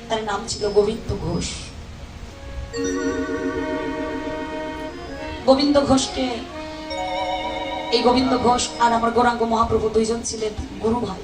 তার নাম ছিল গোবিন্দ ঘোষ। গোবিন্দ ঘোষকে, এই গোবিন্দ ঘোষ আর আমার গৌরাঙ্গ মহাপ্রভু দুইজন ছিলেন গুরু ভাই।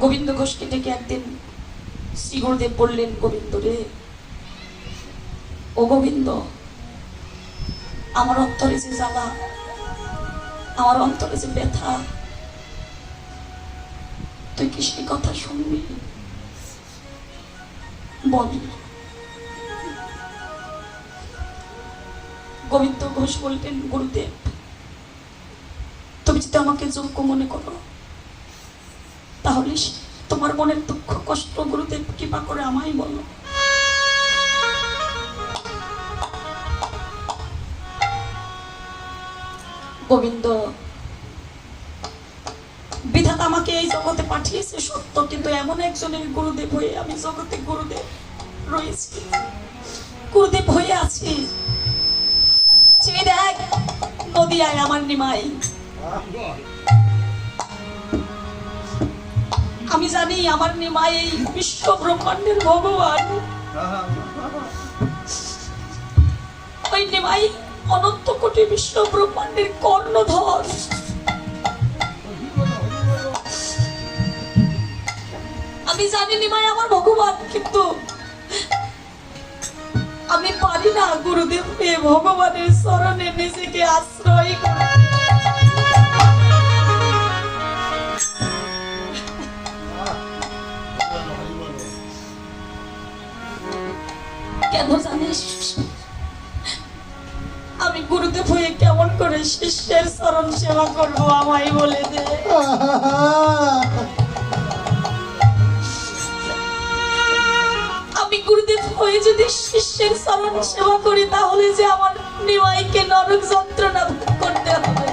গোবিন্দ ঘোষকে ডেকে একদিন শ্রী গুরুদেব বললেন, গোবিন্দ রে, ও গোবিন্দ, আমার অন্তরে যে জ্বালা, আমার অন্তরে যে ব্যথা, তুই কি সেই কথা শুনবি? বল। গোবিন্দ ঘোষ বললেন, গুরুদেব, তুমি যদি আমাকে যোগ্য মনে করো, তাহলে তোমার মনের দুঃখ কষ্ট গুরুদেব কৃপা করে আমায় বলো। গোবিন্দ, বিধাতা আমাকে এই জগতে পাঠিয়েছে সত্য, কিন্তু এমন একজনের গুরুদেব হয়ে আমি জগতে গুরুদেব রয়েছি, গুরুদেব হয়ে আছি। চেয়ে দেখ নদিয়ায় আমার নিমাই। আমি জানি আমার নিমাই এই বিশ্ব ব্রহ্মাণ্ডের ভগবান। ওই নিমাই অনন্ত কোটি বিশ্ব ব্রহ্মাণ্ডের কর্ণধর। আমি জানি নিমাই আমার ভগবান, কিন্তু আমি পারি না গুরুদেবকে ভগবানের চরণে নিজেকে আশ্রয় করতে। কেন জানিস? আমি গুরুদেব হয়ে কেমন করে শিষ্যের চরণ সেবা করবো আমায় বলে দে। আমি গুরুদেব হয়ে যদি শিষ্যের চরণ সেবা করি, তাহলে যে আমার নিমাইকে নরক যন্ত্রণা ভোগ করতে হবে।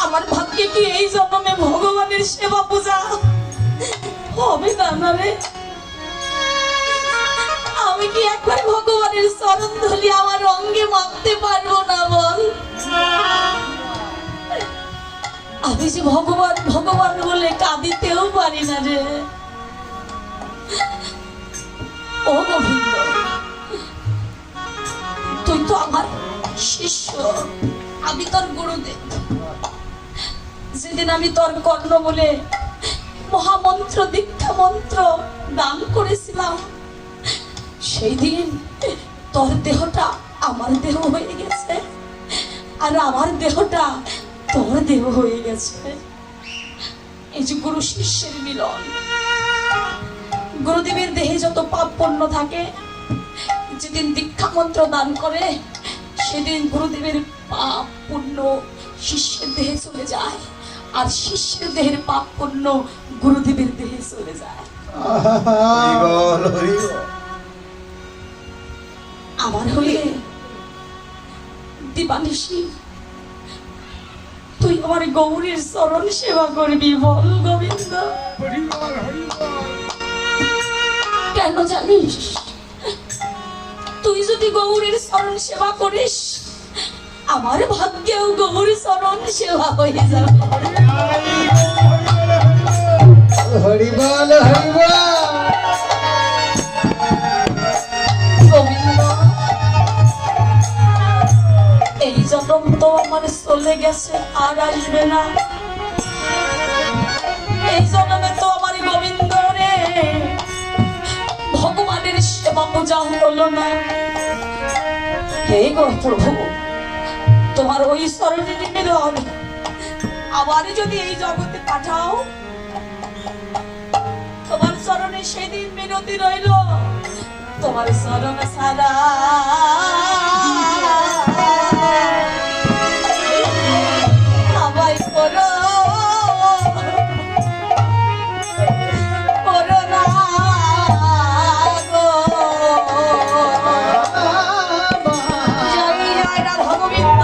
আমার ভাগ্যে কি এই জন্মে ভগবানের সেবা পূজা হবে না রে? আমি কি একবার ভগবানের চরণ ধুলি আমার অঙ্গে মাপতে পারবো না? বল। আমি যে ভগবান ভগবান বলে কাঁদিতেও পারি না রে। ও গোবিন্দ, তুই তো আমার শিষ্য, আমি তোর গুরুদেব। যেদিন আমি তোর কর্ণ বলে মহামন্ত্র দীক্ষা মন্ত্র দান করেছিলাম, সেই দিন তোর দেহটা আমার দেহ হয়ে গেছে, আর আমার দেহটা তোর দেহ হয়ে গেছে। এই যে গুরু শিষ্যের মিলন। গুরুদেবের দেহে যত পাপ পুণ্য থাকে, যেদিন দীক্ষা মন্ত্র দান করে, সেদিন গুরুদেবের পাপ পুণ্য শিষ্যের দেহে চলে যায়, আর শিষ্যের দেহের পাপ পুণ্য গুরুদেবের দেহে চলে যায়। আমার হয়ে দিবানিশি তুই আমার গৌরীর চরণ সেবা করবি। বল গোবিন্দ। কেন জানিস? তুই যদি গৌরীর চরণ সেবা করিস, আমার ভাগ্যেও গৌরী চরণ সেবা হয়ে যাবে। হরি বল, হরি বল। গোবিন্দ, এই জন্ম তো আমার চলে গেছে, আর আসবে না। এই জন্মে তো আমার গোবিন্দ রে ভগবানের সেবা পূজা হলো না। হে গো প্রভু, তোমার ওই চরণে নিবেদন, আবার যদি এই জগতে পাঠাও, তোমার চরণে সেদিন মিনতি রইল, তোমার চরণ সারা আমায় করো না গো। জয় রাধা গোবিন্দ।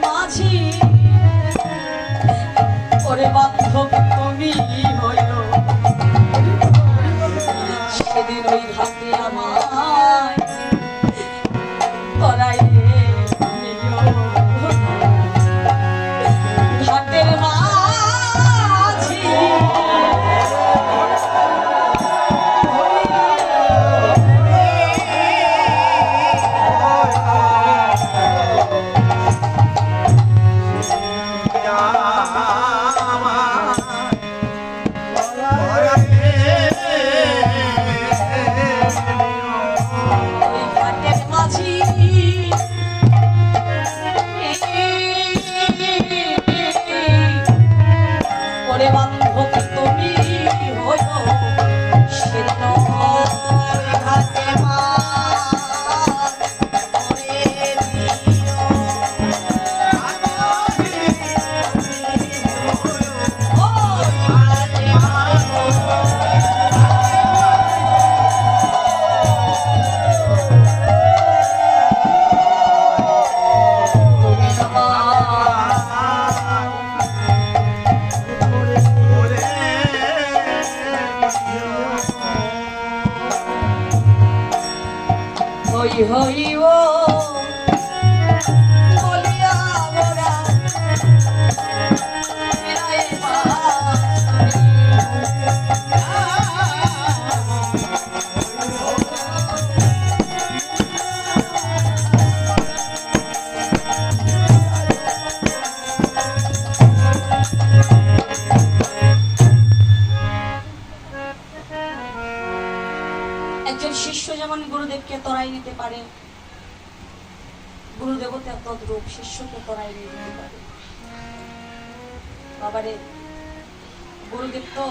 মাঝি ওরে বান্ধব তুমি হইল সেদিন ওই ঘাটে আমায় তরাইলে নিও ঘাটের মাঝি হইব বলিয়া মোরা ফিরায় একজন শিষ্য যেমন গুরুদেবকে তরাই নিতে পারে, গুরুদেবও তদ্রূপ শিষ্যকে তরাই নিতে পারে। বাবারে গুরুদেব তো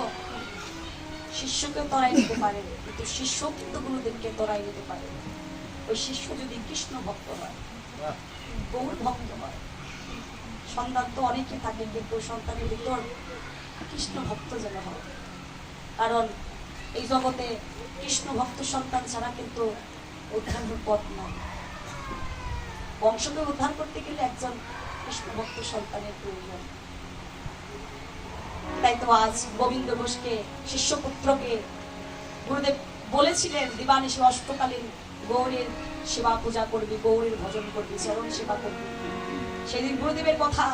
শিষ্যকে তরাই নিতে পারে, কিন্তু শিষ্য কিন্তু গুরুদেবকে তরাই নিতে পারে। ওই শিষ্য যদি কৃষ্ণ ভক্ত হয়, গৌর ভক্ত হয়, সন্তান তো অনেকে থাকে, কিন্তু সন্তানের ভিতর কৃষ্ণ ভক্ত যেন হয়। কারণ এই জগতে কৃষ্ণ ভক্ত সন্তান ছাড়া কিন্তু উদ্ধারের পথ নয়। বংশকে উদ্ধার করতে গেলে একজন কৃষ্ণ ভক্ত সন্তানের প্রয়োজন। তাই তো আজ গোবিন্দ ঘোষকে শিষ্যপুত্রকে গুরুদেব বলেছিলেন দিবানিশি অষ্টকালীন গৌরের সেবা পূজা করবি, গৌরের ভজন করবি, চরণ সেবা করবি। সেদিন গুরুদেবের কথা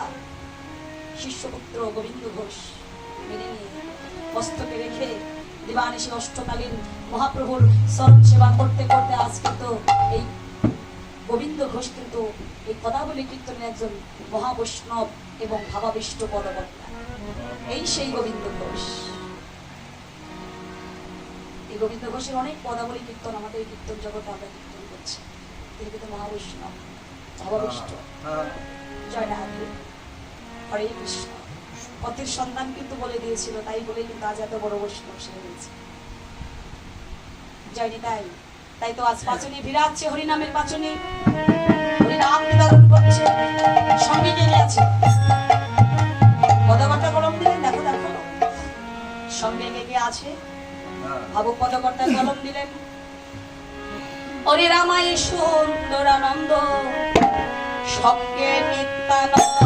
শিষ্যপুত্র গোবিন্দ ঘোষ মেনে নিয়ে মস্তকে রেখে দিবানিশি অষ্টকালীন মহাপ্রভুর চরণ সেবা করতে করতে আজ কিন্তু এই গোবিন্দ ঘোষ কিন্তু এই পদাবলী কীর্তনের একজন মহাবৈষ্ণব এবং ভাবাবিষ্ট পদবর্তা। এই সেই গোবিন্দ ঘোষ। এই গোবিন্দ ঘোষের অনেক পদাবলী কীর্তন আমাদের কীর্তন জগতে আমরা কীর্তন করছি। তিনি কিন্তু মহাবৈষ্ণব, ভাবাবিষ্ট। জয় রাধে, হরে কৃষ্ণ। পথের সন্ধান কিন্তু বলে দিয়েছিল, তাই বলে কিন্তু আজ এত বড় বৈষ্ণব সে হয়েছে। জয় নিতাই। তাই তো আজ পাচনি বিরাজছে হরিনামের পাচনি, হরিনাম নিবেদন করছে। সঙ্গে কে আছে? পদকর্তা কলম দিলেন, দেখো দেখো সঙ্গে কে আছে? ভাবক পদকর্তা কলম দিলেন। হরে রামায় সুন্দরানন্দ সঙ্গে নিত্যানন্দ।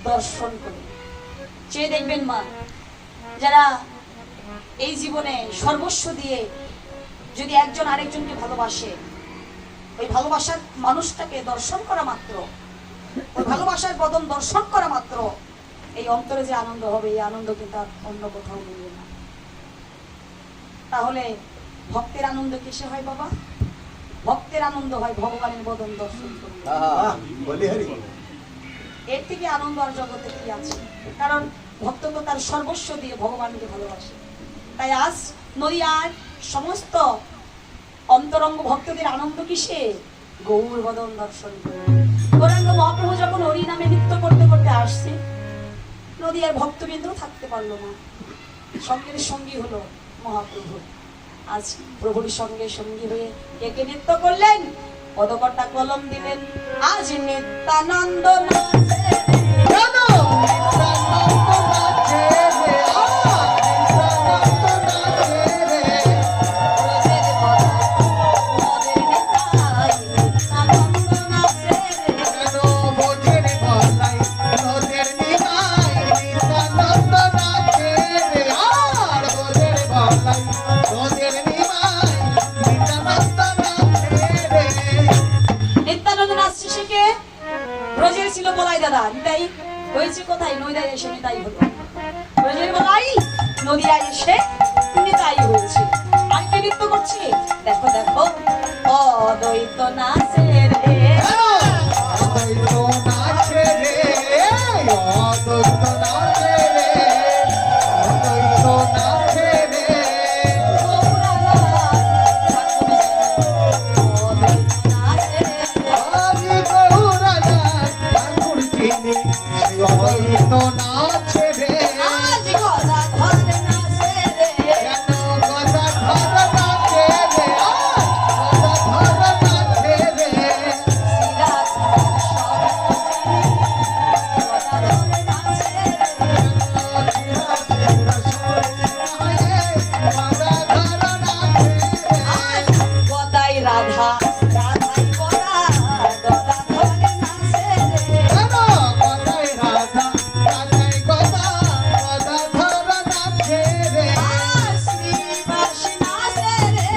দর্শন করি। চেয়ে দেখবেন মা, যারা এই জীবনে সর্বস্ব দিয়ে যদি একজন আরেকজনকে ভালোবাসে, ওই ভালোবাসার মানুষটাকে দর্শন করা মাত্র, ওই ভালোবাসার বদন দর্শন করা মাত্র এই অন্তরে যে আনন্দ হবে, এই আনন্দ কিন্তু আর অন্য কোথাও মিলবে না। তাহলে ভক্তের আনন্দ কিসে হয় বাবা? ভক্তের আনন্দ হয় ভগবানের বদন দর্শন করলে। এর থেকে আনন্দ আর জগতে কি আছে? কারণ ভক্ত তো তার সর্বস্ব দিয়ে ভগবানকে ভালোবাসে। তাই আজ নদিয়ার সমস্ত অন্তরঙ্গ ভক্তদের আনন্দ কিসে? গৌর বদন দর্শন করে। গৌরাঙ্গ মহাপ্রভু যখন হরি নামে নৃত্য করতে করতে আসছে, নদিয়ার ভক্তবৃন্দ থাকতে পারলো না, সঙ্গের সঙ্গী হলো মহাপ্রভু। আজ প্রভুর সঙ্গে সঙ্গী হয়ে একে নৃত্য করলেন, পদকর্তা কলম দিলেন, আজ নিত্যানন্দ নাচে হয়েছে কোথায়? নদিয়ায় এসে নিতাই হলো। ব্রজের বলাই নদিয়ায় এসে নিতাই হয়েছে। আর কে নৃত্য করছে? দেখো দেখো, অদ্বৈত নাচে রে, অদ্বৈত নাচে রে, অদ্বৈত নাচে রে, অদ্বৈত নাচে রে, অদ্বৈত নাচে রে, আজ গদাধর নাচে রে, কেন গদাধর নাচে রে, গদাধর নাচে রে, গদাধর নাচে রে, আজ গদাই রাধা, রাধাই গদা, গদাধর নাচে রে, গদাই রাধা, রাধাই গদা, গদাধর নাচে রে, শ্রীবাস নাচে রে,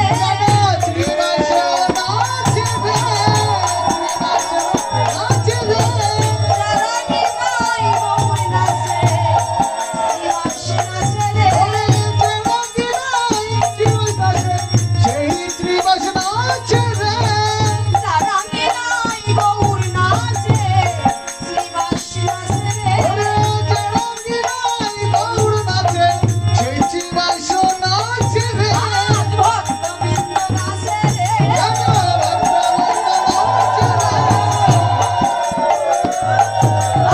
শ্রীবাস নাচে রে, শ্রীবাস নাচে রে, রানী মাই গৌর নাচে, শ্রীবাস নাচে রে, জগতি নাই শ্রীবাস নাচে, সেই শ্রীবাস নাচে রে, রানী মাই গৌর নাচে, শ্রীবাস নাচে রে, জগতি নাই গৌর নাচে, সেই শ্রীবাস নাচে রে, আজ ভক্তবৃন্দ নাচে রে, আজ ভক্তবৃন্দ নাচে রে,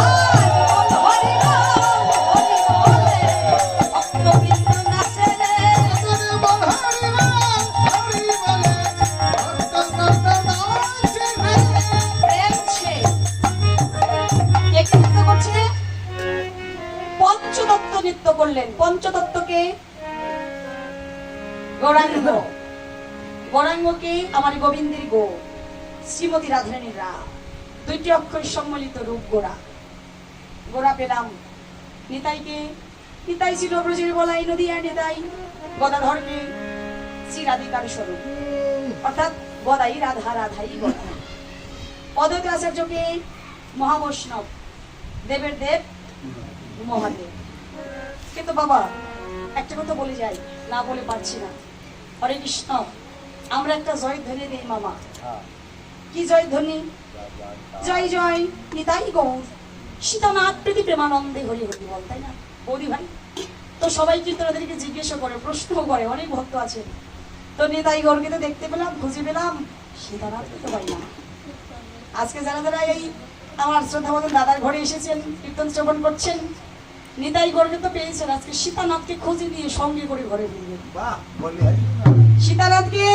আজ বল হরি বল, হরি বলে ভক্তবৃন্দ নাচে রে, বল হরি বল, হরি বলে ভক্তবৃন্দ নাচে রে। প্রেম ছে কে কে নৃত্য করছে? পঞ্চতত্ত্ব নৃত্য করলেন। পঞ্চতত্ত্বকে গৌরাঙ্গ, গৌরাঙ্গকে আমার গোবিন্দের গো, শ্রীমতী রাধারানীর রা, দুইটি অক্ষর সম্মিলিত রূপ গোরা। গোরা পেলাম নিতাইকে, নিতাই ছিল ব্রজের বলাই নদিয়ার নিতাই, গদাধরকে শ্রী রাধিকার স্বরূপ, অর্থাৎ গদাই রাধা, রাধাই গদা। অদ্বৈত আচার্যকে মহাবৈষ্ণব, দেবের দেব মহাদেব। কিন্তু বাবা একটা কথা বলে যাই, না বলে পারছি না। হরে কৃষ্ণ, আমরা একটা জয়ধ্বনি দিই মামা। কি জয়ধ্বনি? জয় জয় নিতাই গৌর সীতানাথ প্রীতি প্রেমানন্দে হরি হরি বল, তাই না বৌদি ভাই? তো সবাই কিন্তু ওদেরকে জিজ্ঞাসা করে, প্রশ্ন করে, অনেক ভক্ত আছেন। তো নিতাই গৌরকে তো দেখতে পেলাম, খুঁজে পেলাম, সীতানাথকে তো পাই না। আজকে যারা যারা এই আমার শ্রদ্ধাবতন দাদার ঘরে এসেছেন, কীর্তন শ্রবণ করছেন, নিতাই গৌরকে তো পেয়েছেন, আজকে সীতানাথকে খুঁজে নিয়ে সঙ্গে করে ঘরে ফিরবেন। সীতানাথকে